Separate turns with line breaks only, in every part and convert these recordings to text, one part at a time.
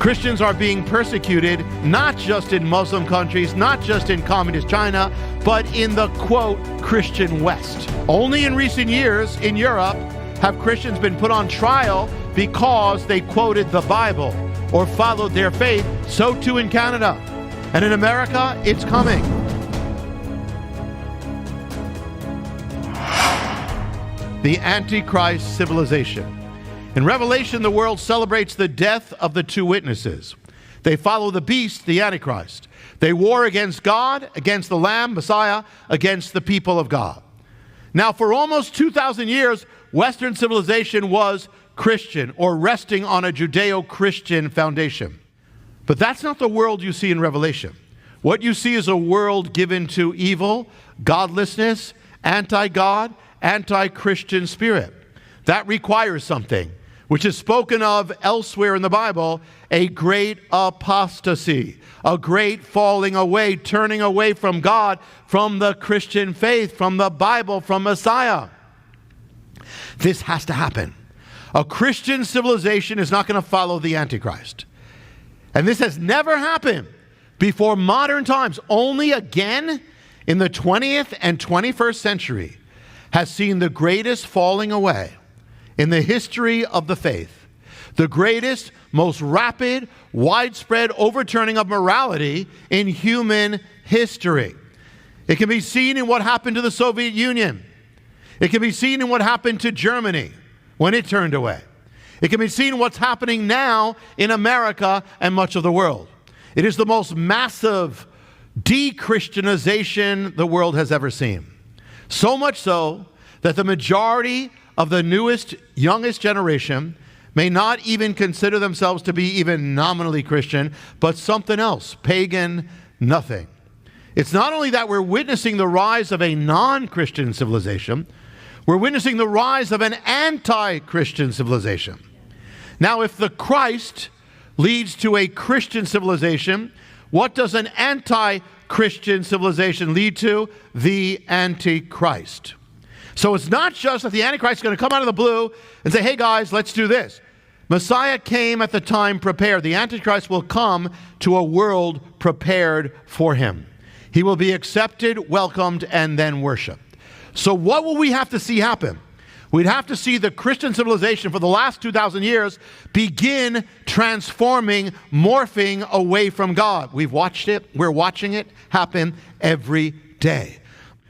Christians are being persecuted, not just in Muslim countries, not just in communist China, but in the, quote, Christian West. Only in recent years in Europe have Christians been put on trial because they quoted the Bible or followed their faith. So too in Canada. And in America, it's coming. The Antichrist civilization. In Revelation, the world celebrates the death of the two witnesses. They follow the beast, the Antichrist. They war against God, against the Lamb, Messiah, against the people of God. Now, for almost 2,000 years, Western civilization was Christian or resting on a Judeo-Christian foundation. But that's not the world you see in Revelation. What you see is a world given to evil, godlessness, anti-God, anti-Christian spirit. That requires something, which is spoken of elsewhere in the Bible, a great apostasy, a great falling away, turning away from God, from the Christian faith, from the Bible, from Messiah. This has to happen. A Christian civilization is not going to follow the Antichrist. And this has never happened before modern times. Only again in the 20th and 21st century has seen the greatest falling away in the history of the faith, the greatest, most rapid, widespread overturning of morality in human history. It can be seen in what happened to the Soviet Union. It can be seen in what happened to Germany when it turned away. It can be seen in what's happening now in America and much of the world. It is the most massive de-Christianization the world has ever seen. So much so that the majority of the newest, youngest generation may not even consider themselves to be even nominally Christian, but something else, pagan, nothing. It's not only that we're witnessing the rise of a non-Christian civilization, we're witnessing the rise of an anti-Christian civilization. Now, if the Christ leads to a Christian civilization, what does an anti-Christian civilization lead to? The Antichrist. So it's not just that the Antichrist is going to come out of the blue and say, hey guys, let's do this. Messiah came at the time prepared. The Antichrist will come to a world prepared for him. He will be accepted, welcomed, and then worshiped. So what will we have to see happen? We'd have to see the Christian civilization for the last 2,000 years begin transforming, morphing away from God. We've watched it. We're watching it happen every day.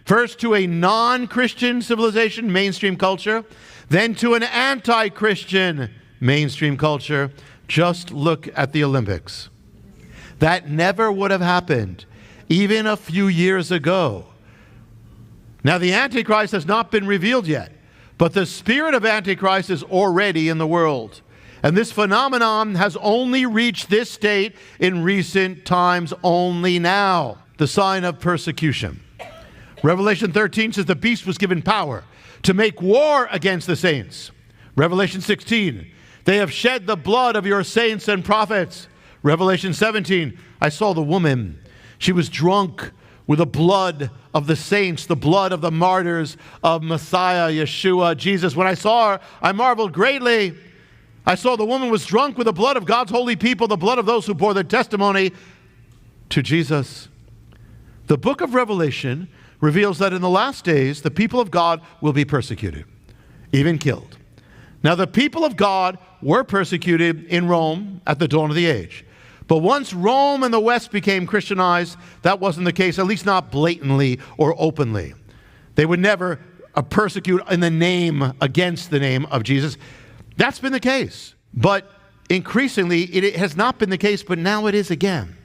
First to a non-Christian civilization, mainstream culture, then to an anti-Christian mainstream culture. Just look at the Olympics. That never would have happened even a few years ago. Now, the Antichrist has not been revealed yet, but the spirit of Antichrist is already in the world. And this phenomenon has only reached this state in recent times, only now. The sign of persecution. Revelation 13 says the beast was given power to make war against the saints. Revelation 16, they have shed the blood of your saints and prophets. Revelation 17, I saw the woman. She was drunk with the blood of the saints, the blood of the martyrs of Messiah, Yeshua, Jesus. When I saw her, I marveled greatly. I saw the woman was drunk with the blood of God's holy people, the blood of those who bore their testimony to Jesus. The book of Revelation reveals that in the last days, the people of God will be persecuted, even killed. Now, the people of God were persecuted in Rome at the dawn of the age. But once Rome and the West became Christianized, that wasn't the case, at least not blatantly or openly. They would never persecute in the name, against the name of Jesus. That's been the case. But increasingly, it has not been the case, but now it is again.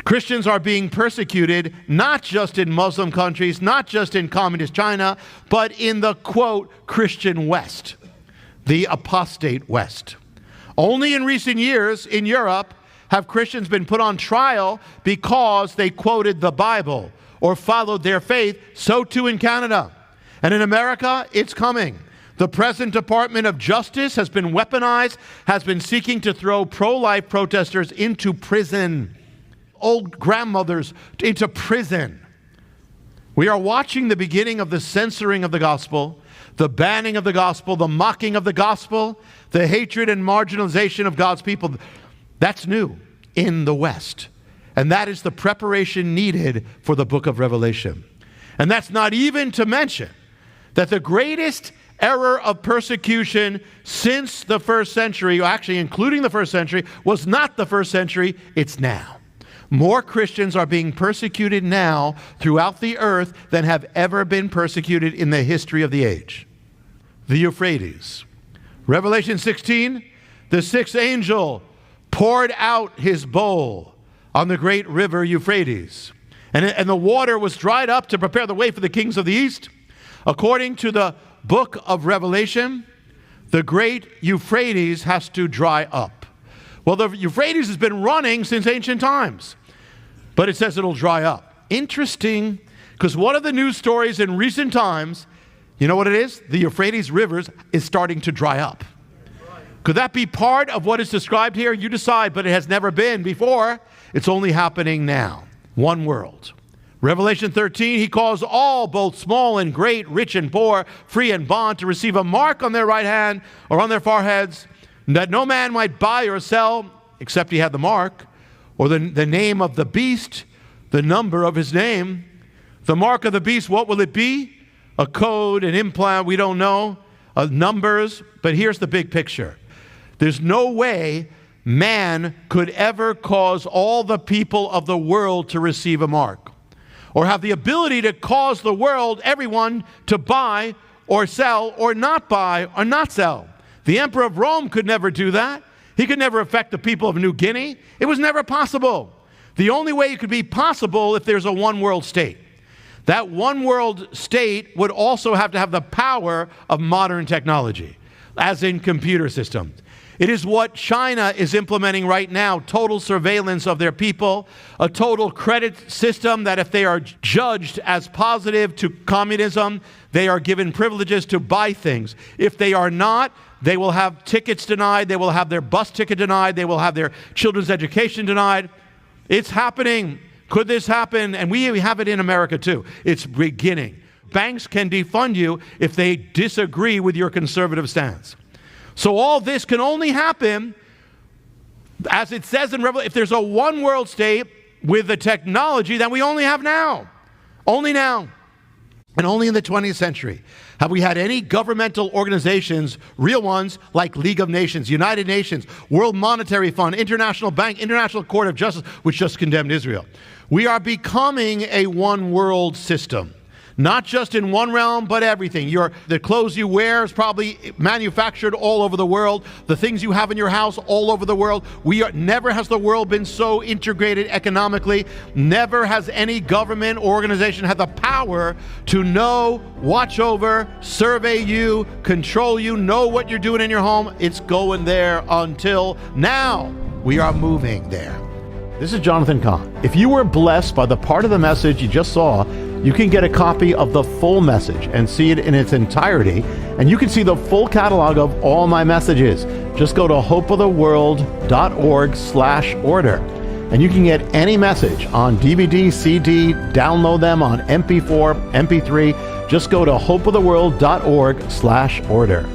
Christians are being persecuted, not just in Muslim countries, not just in communist China, but in the, quote, Christian West, the apostate West. Only in recent years in Europe have Christians been put on trial because they quoted the Bible or followed their faith. So too in Canada. And in America, it's coming. The present Department of Justice has been weaponized, has been seeking to throw pro-life protesters into prison. Old grandmothers into prison. We are watching the beginning of the censoring of the gospel, the banning of the gospel, the mocking of the gospel, the hatred and marginalization of God's people. That's new in the West. And that is the preparation needed for the book of Revelation. And that's not even to mention that the greatest era of persecution since the first century, actually including the first century, was not the first century, it's now. More Christians are being persecuted now throughout the earth than have ever been persecuted in the history of the age. The Euphrates. Revelation 16, the sixth angel poured out his bowl on the great river Euphrates. And the water was dried up to prepare the way for the kings of the east. According to the book of Revelation, the great Euphrates has to dry up. Well, the Euphrates has been running since ancient times, but it says it'll dry up. Interesting, because one of the news stories in recent times, you know what it is? The Euphrates rivers is starting to dry up. Could that be part of what is described here? You decide, but it has never been before. It's only happening now. One world. Revelation 13, he calls all, both small and great, rich and poor, free and bond, to receive a mark on their right hand or on their foreheads, that no man might buy or sell, except he had the mark, or the name of the beast, the number of his name. The mark of the beast, what will it be? A code, an implant, we don't know, numbers. But here's the big picture. There's no way man could ever cause all the people of the world to receive a mark, or have the ability to cause the world, everyone, to buy or sell or not buy or not sell. The Emperor of Rome could never do that. He could never affect the people of New Guinea. It was never possible. The only way it could be possible if there's a one world state. That one world state would also have to have the power of modern technology, as in computer systems. It is what China is implementing right now, total surveillance of their people, a total credit system that if they are judged as positive to communism, they are given privileges to buy things. If they are not, they will have tickets denied, they will have their bus ticket denied, they will have their children's education denied. It's happening. Could this happen? And we have it in America too. It's beginning. Banks can defund you if they disagree with your conservative stance. So all this can only happen, as it says in Revelation, if there's a one world state with the technology that we only have now. Only now. And only in the 20th century have we had any governmental organizations, real ones, like League of Nations, United Nations, World Monetary Fund, International Bank, International Court of Justice, which just condemned Israel. We are becoming a one world system. Not just in one realm, but everything. The clothes you wear is probably manufactured all over the world. The things you have in your house all over the world. Never has the world been so integrated economically. Never has any government or organization had the power to know, watch over, survey you, control you, know what you're doing in your home. It's going there until now. We are moving there. This is Jonathan Cahn. If you were blessed by the part of the message you just saw, you can get a copy of the full message and see it in its entirety. And you can see the full catalog of all my messages. Just go to hopeoftheworld.org/order. And you can get any message on DVD, CD, download them on MP4, MP3. Just go to hopeoftheworld.org/order.